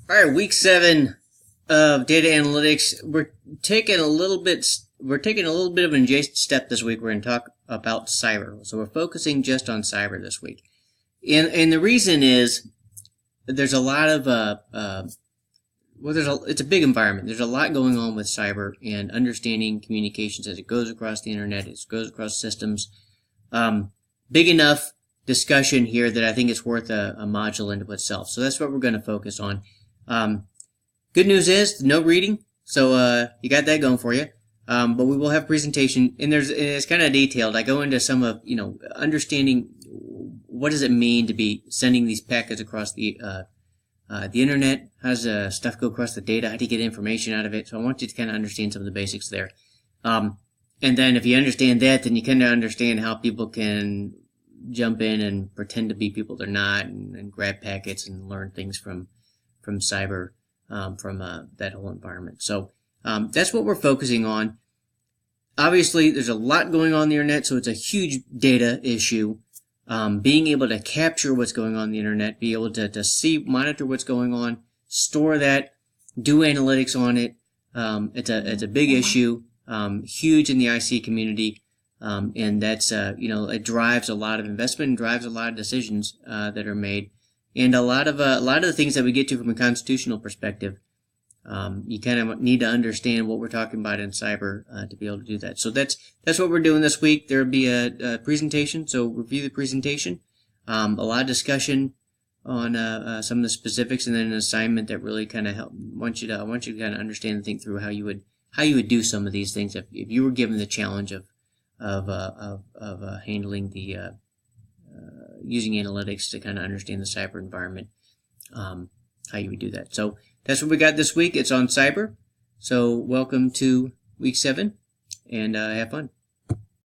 All right, week 7 of data analytics. We're taking a little bit of an adjacent step this week. We're going to talk about cyber. So we're focusing just on cyber this week. And the reason is there's a lot of it's a big environment. There's a lot going on with cyber and understanding communications as it goes across the internet, as it goes across systems. Big enough discussion here that I think it's worth a module into itself. So that's what we're going to focus on. Good news is no reading, so you got that going for you. But we will have presentation, and it's kind of detailed. I go into some of understanding what does it mean to be sending these packets across the internet. How does stuff go across the data? How do you get information out of it? So I want you to kind of understand some of the basics there. And then if you understand that, then you kind of understand how people can jump in and pretend to be people they're not, and grab packets and learn things from cyber, from that whole environment. So that's what we're focusing on. Obviously, there's a lot going on the internet, so it's a huge data issue. Being able to capture what's going on the internet, be able to monitor what's going on, store that, do analytics on it. It's a big issue, huge in the IC community, and that's it drives a lot of investment and drives a lot of decisions that are made. And a lot of the things that we get to from a constitutional perspective, you kind of need to understand what we're talking about in cyber to be able to do that. So that's what we're doing this week. There'll be a presentation, so review the presentation. A lot of discussion on some of the specifics, and then an assignment that really kind of want you to kind of understand and think through how you would do some of these things if you were given the challenge of handling the using analytics to kind of understand the cyber environment, how you would do that. So that's what we got this week. It's on cyber. So welcome to week 7, and have fun.